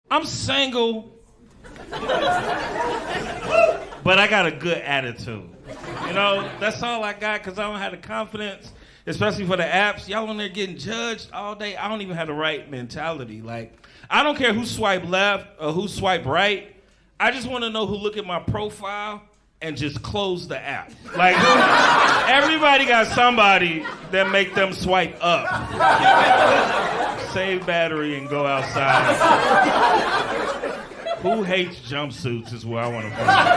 I'm single, but I got a good attitude. You know, that's all I got because I don't have the confidence, especially for the apps. Y'all on there getting judged all day. I don't even have the right mentality. Like, I don't care who swipe left or who swipe right. I just want to know who look at my profile and just close the app. Like, everybody got somebody that make them swipe up. Save battery and go outside. Who hates jumpsuits is what I want to find out.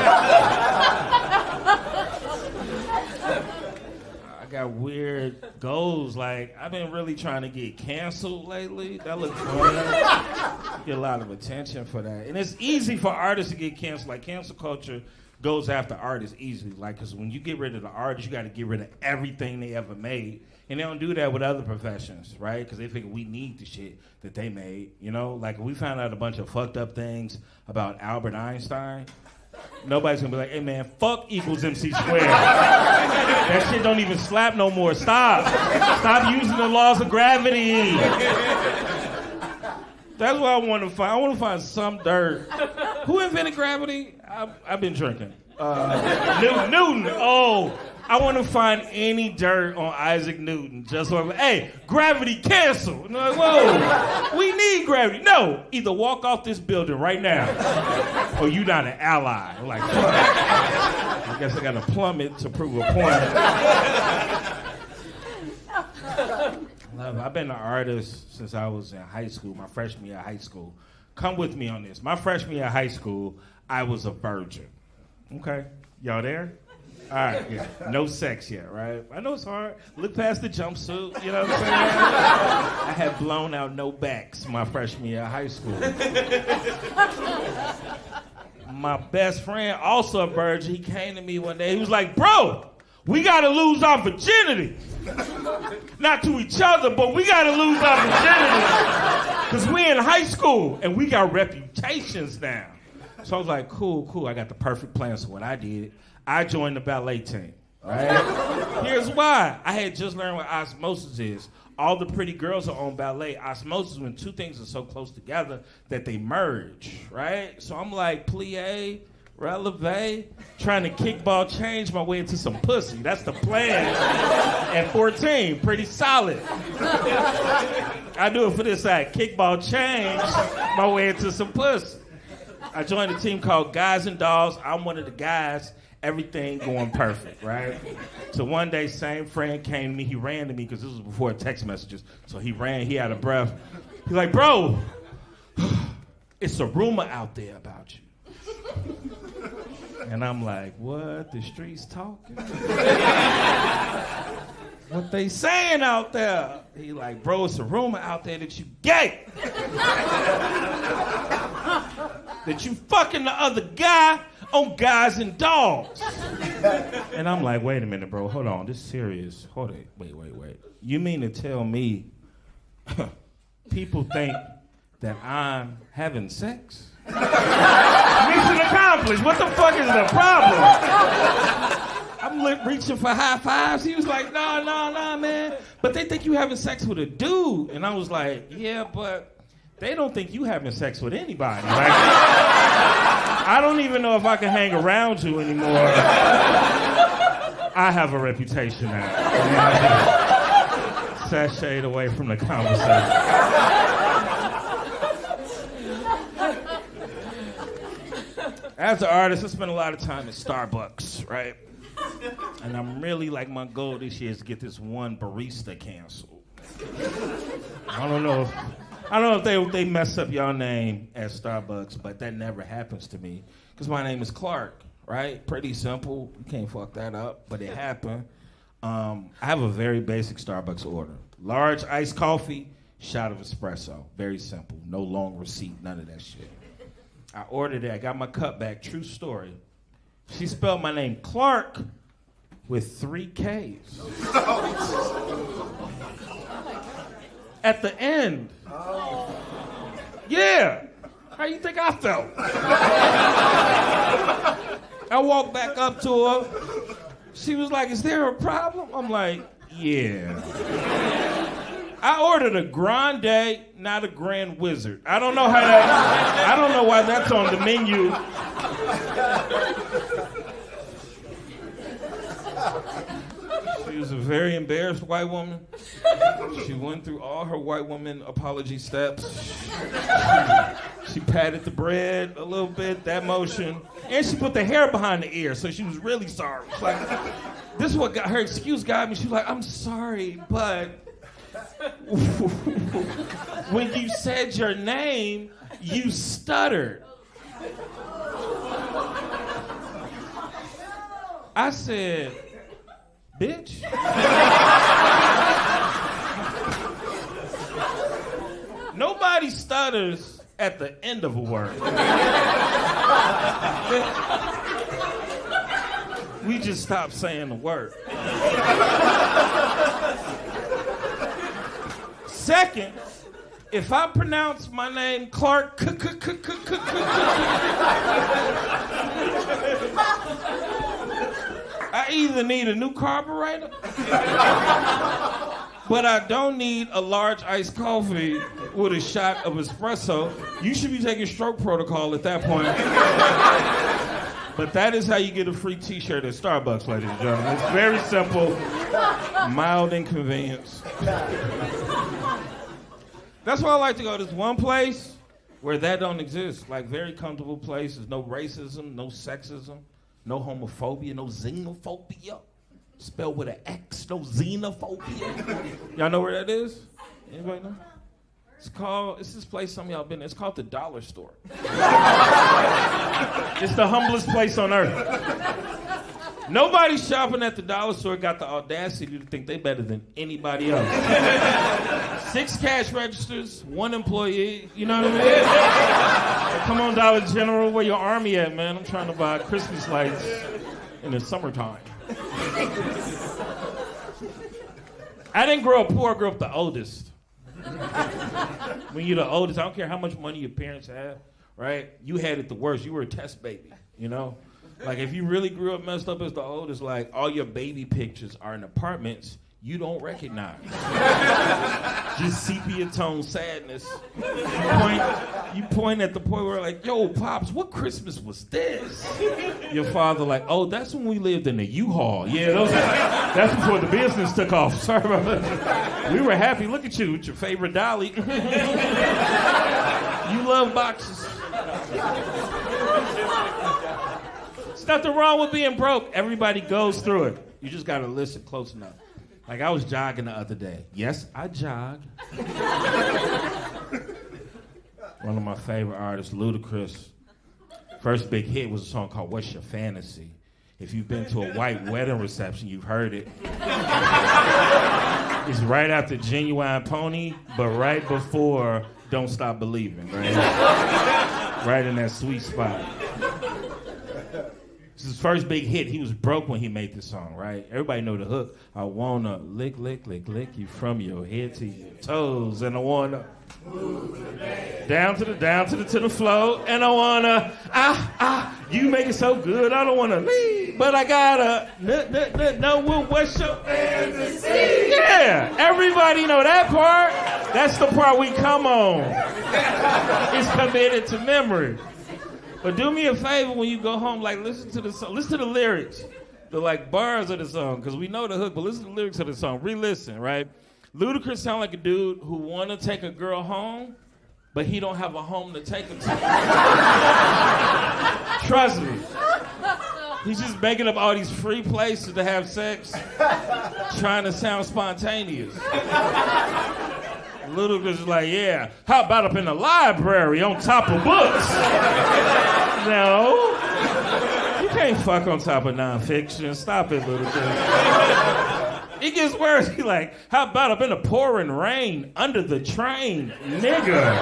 I got weird goals. Like, I've been really trying to get canceled lately. That looks fun. Get a lot of attention for that. And it's easy for artists to get canceled. Like, cancel culture goes after artists easily. Like, because when you get rid of the artist, you got to get rid of everything they ever made. And they don't do that with other professions, right? Because they figure we need the shit that they made, you know? Like, if we found out a bunch of fucked up things about Albert Einstein, nobody's gonna be like, hey man, fuck equals MC squared. That shit don't even slap no more. Stop. Stop using the laws of gravity. That's what I want to find. I want to find some dirt. Who invented gravity? I've been drinking. Newton. Oh, I want to find any dirt on Isaac Newton. Just so I'm like, hey, gravity canceled. And I'm like, whoa, we need gravity. No, either walk off this building right now, or you not an ally. I'm like, fuck. I guess I got to plummet to prove a point. I've been an artist since I was in high school, my freshman year of high school. Come with me on this. My freshman year of high school, I was a virgin. Okay, y'all there? All right, yeah. No sex yet, right? I know it's hard. Look past the jumpsuit, you know what I'm saying? I had blown out no backs my freshman year of high school. My best friend, also a virgin, he came to me one day. He was like, bro, we gotta lose our virginity. Not to each other, but we gotta lose our virginity. Because we in high school and we got reputations now. So I was like, cool. I got the perfect plan. So what I did, I joined the ballet team, right? Here's why. I had just learned what osmosis is. All the pretty girls are on ballet. Osmosis is when two things are so close together that they merge, right? So I'm like, plie, releve, trying to kickball change my way into some pussy. That's the plan. At 14, pretty solid. I do it for this side. Kickball change my way into some pussy. I joined a team called Guys and Dolls. I'm one of the guys. Everything going perfect, right? So one day, same friend came to me. He ran to me because this was before text messages. So he ran. He had a breath. He's like, bro, it's a rumor out there about you. And I'm like, what? The streets talking? What they saying out there? He like, bro, it's a rumor out there that you gay. That you fucking the other guy on Guys and Dolls. And I'm like, wait a minute, bro. Hold on. This is serious. Hold it. Wait. You mean to tell me people think that I'm having sex? Mission accomplished. What the fuck is the problem? I'm reaching for high fives. He was like, nah, man. But they think you having sex with a dude. And I was like, yeah, but they don't think you having sex with anybody. Like, I don't even know if I can hang around you anymore. I have a reputation now. Sashayed away from the conversation. As an artist, I spend a lot of time at Starbucks, right? And I'm really like, my goal this year is to get this one barista canceled. I don't know if they mess up your name at Starbucks, but that never happens to me. Because my name is Clark, right? Pretty simple. You can't fuck that up, but it happened. I have a very basic Starbucks order. Large iced coffee, shot of espresso. Very simple. No long receipt, none of that shit. I ordered it. I got my cup back. True story. She spelled my name Clark with 3 Ks. At the end. Yeah. How you think I felt? I walked back up to her. She was like, is there a problem? I'm like, yeah. I ordered a grande, not a grand wizard. I don't know how know why that's on the menu. She was a very embarrassed white woman. She went through all her white woman apology steps. She patted the bread a little bit, that motion. And she put the hair behind the ear, so she was really sorry. She's like, this is what got her excuse got me. She was like, I'm sorry, but when you said your name, you stuttered. I said, bitch. Nobody stutters at the end of a word. We just stop saying the word. Second, if I pronounce my name Clark, I either need a new carburetor, but I don't need a large iced coffee with a shot of espresso. You should be taking stroke protocol at that point. But that is how you get a free t-shirt at Starbucks, ladies and gentlemen. It's very simple, mild inconvenience. That's why I like to go. There's one place where that don't exist. Like, very comfortable place. There's no racism, no sexism, no homophobia, no xenophobia. Spelled with an X, no xenophobia. Y'all know where that is? Anybody know? It's this place some of y'all been there. It's called the Dollar Store. It's the humblest place on earth. Nobody shopping at the Dollar Store got the audacity to think they better than anybody else. 6 cash registers, 1 employee, you know what I mean? Like, come on, Dollar General, where your army at, man? I'm trying to buy Christmas lights in the summertime. I didn't grow up poor, I grew up the oldest. When you're the oldest, I don't care how much money your parents have, right? You had it the worst. You were a test baby, you know? Like, if you really grew up messed up as the oldest, like, all your baby pictures are in apartments you don't recognize. Just sepia tone sadness. You point at the point where, like, yo, Pops, what Christmas was this? Your father, like, oh, that's when we lived in a U-Haul. Yeah, that's before the business took off. Sorry about that. We were happy. Look at you with your favorite dolly. You love boxes. There's nothing wrong with being broke. Everybody goes through it. You just got to listen close enough. Like, I was jogging the other day. Yes, I jog. One of my favorite artists, Ludacris. First big hit was a song called What's Your Fantasy? If you've been to a white wedding reception, you've heard it. It's right after Genuine Pony, but right before Don't Stop Believing, right? Right in that sweet spot. It's his first big hit. He was broke when he made this song, right? Everybody know the hook. I wanna lick, lick, lick, lick you from your head to your toes, and I wanna move down to the flow, and I wanna you make it so good. I don't wanna leave, but I gotta know what's your fantasy. Yeah, everybody know that part. That's the part we come on. It's committed to memory. But do me a favor when you go home, like, listen to the song, listen to the lyrics, the, like, bars of the song, because we know the hook, but listen to the lyrics of the song. Re-listen, right? Ludacris sound like a dude who want to take a girl home, but he don't have a home to take her to. Trust me. He's just making up all these free places to have sex, trying to sound spontaneous. Ludacris is like, yeah, how about up in the library on top of books? No. You can't fuck on top of nonfiction. Stop it, Ludacris. It gets worse. He like, how about up in the pouring rain under the train? Nigga.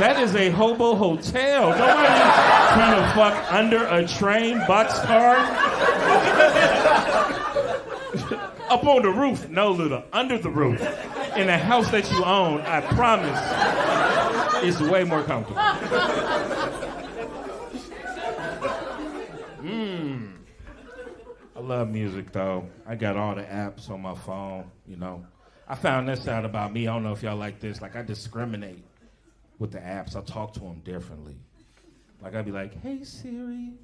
That is a hobo hotel. Nobody trying to fuck under a train boxcar. Up on the roof. No, Luda. Under the roof. In a house that you own, I promise, it's way more comfortable. I love music, though. I got all the apps on my phone, you know. I found this out about me. I don't know if y'all like this. Like, I discriminate with the apps. I talk to them differently. Like, I'd be like, hey, Siri.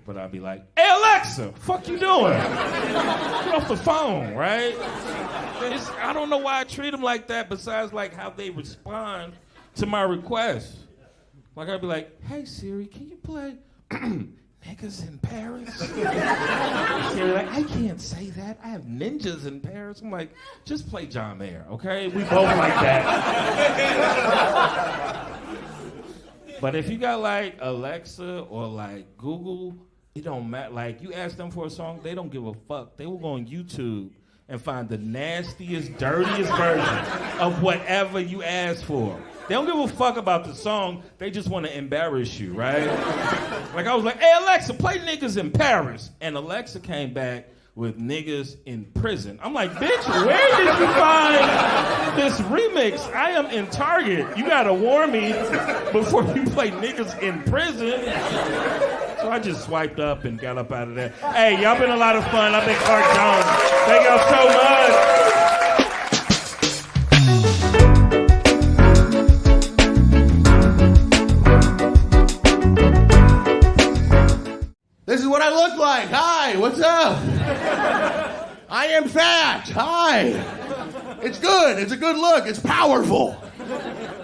But I'd be like, hey, Alexa, fuck you doing? Get off the phone, right? I don't know why I treat them like that besides like how they respond to my requests. Like, I'd be like, hey, Siri, can you play Niggas in Paris? Siri like, I can't say that. I have ninjas in Paris. I'm like, just play John Mayer, okay? We both like that. But if you got like Alexa or like Google, it don't matter. Like, you ask them for a song, they don't give a fuck. They will go on YouTube and find the nastiest, dirtiest version of whatever you ask for. They don't give a fuck about the song. They just want to embarrass you, right? Like, I was like, hey, Alexa, play Niggas in Paris. And Alexa came back with Niggas in Prison. I'm like, bitch, where did you find this remix? I am in Target. You got to warn me before you play Niggas in Prison. So I just swiped up and got up out of there. Hey, y'all been a lot of fun. I've been Clark Jones. Thank y'all so much. This is what I look like. Hi, what's up? I am fat. Hi. It's good. It's a good look. It's powerful.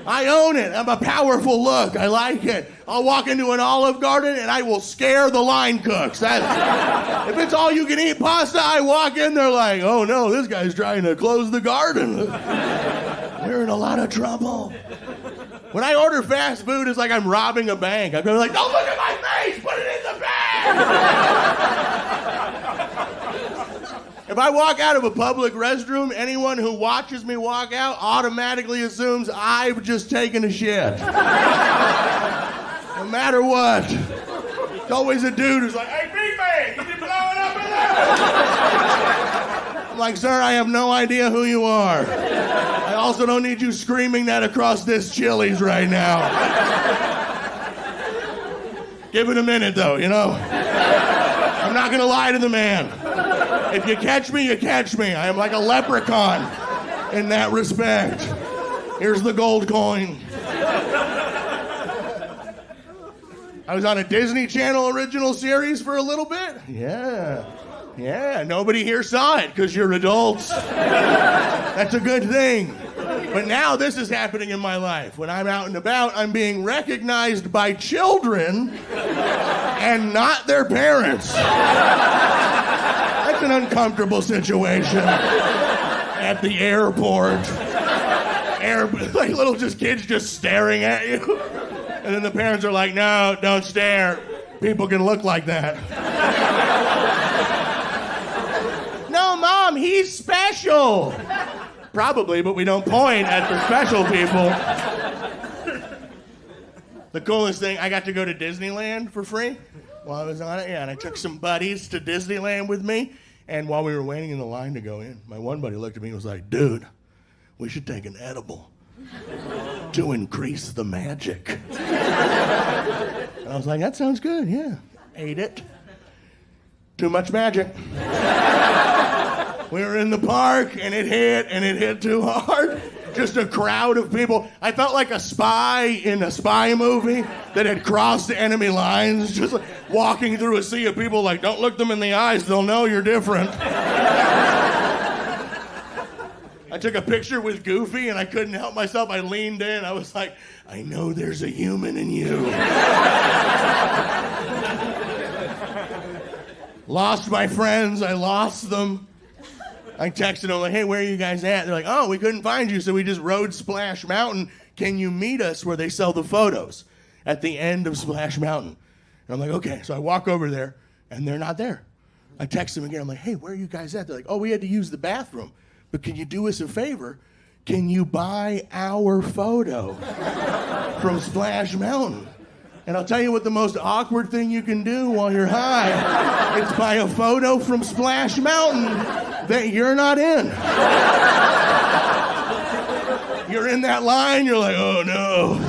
I own it. I'm a powerful look. I like it. I'll walk into an Olive Garden and I will scare the line cooks. If it's all you can eat pasta, I walk in there like, oh no, this guy's trying to close the garden. We're in a lot of trouble. When I order fast food, it's like I'm robbing a bank. I'm going like, don't look at my face, put it in the bag. If I walk out of a public restroom, anyone who watches me walk out automatically assumes I've just taken a shit. No matter what. It's always a dude who's like, hey, big man, you be blowing up in there? I'm like, sir, I have no idea who you are. I also don't need you screaming that across this Chili's right now. Give it a minute, though, you know? I'm not gonna lie to the man. If you catch me, you catch me. I am like a leprechaun in that respect. Here's the gold coin. I was on a Disney Channel original series for a little bit. Yeah, nobody here saw it because you're adults. That's a good thing. But now this is happening in my life. When I'm out and about, I'm being recognized by children and not their parents. That's an uncomfortable situation at the airport. Like little just kids just staring at you. And then the parents are like, no, don't stare. People can look like that. No, Mom, he's special. Probably, but we don't point at the special people. The coolest thing, I got to go to Disneyland for free while I was on it. Yeah, and I took some buddies to Disneyland with me. And while we were waiting in the line to go in, my one buddy looked at me and was like, dude, we should take an edible to increase the magic. And I was like, that sounds good, yeah. Ate it. Too much magic. We were in the park, and it hit too hard. Just a crowd of people. I felt like a spy in a spy movie that had crossed enemy lines, just like walking through a sea of people like, don't look them in the eyes, they'll know you're different. I took a picture with Goofy, and I couldn't help myself. I leaned in. I was like, I know there's a human in you. Lost my friends. I lost them. I texted them like, hey, where are you guys at? They're like, oh, we couldn't find you, so we just rode Splash Mountain. Can you meet us where they sell the photos at the end of Splash Mountain? And I'm like, okay. So I walk over there, and they're not there. I text them again. I'm like, hey, where are you guys at? They're like, oh, we had to use the bathroom. But can you do us a favor? Can you buy our photo from Splash Mountain? And I'll tell you what the most awkward thing you can do while you're high. It's buy a photo from Splash Mountain that you're not in. You're in that line, you're like, oh no.